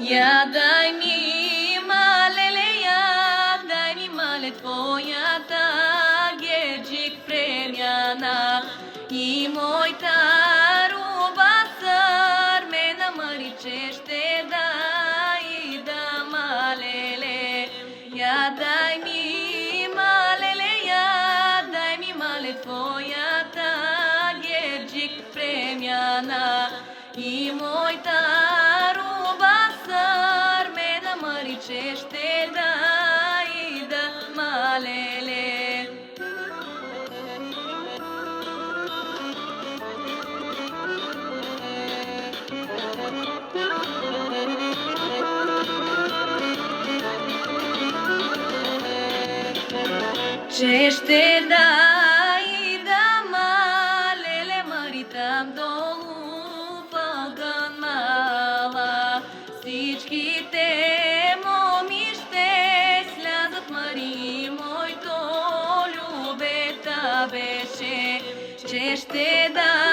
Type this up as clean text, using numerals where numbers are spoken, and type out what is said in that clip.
Я дай ми малеле, я дай ми мале твоята геджик премяна и моята руба сър ме намали, че ще дай да малеле. Я дай ми малеле, я дай ми мале твоята геджик премяна и моята че ще дай да малеле. Че ще дай да малеле, мари там долу в огън мала. Всичките беше, че ще да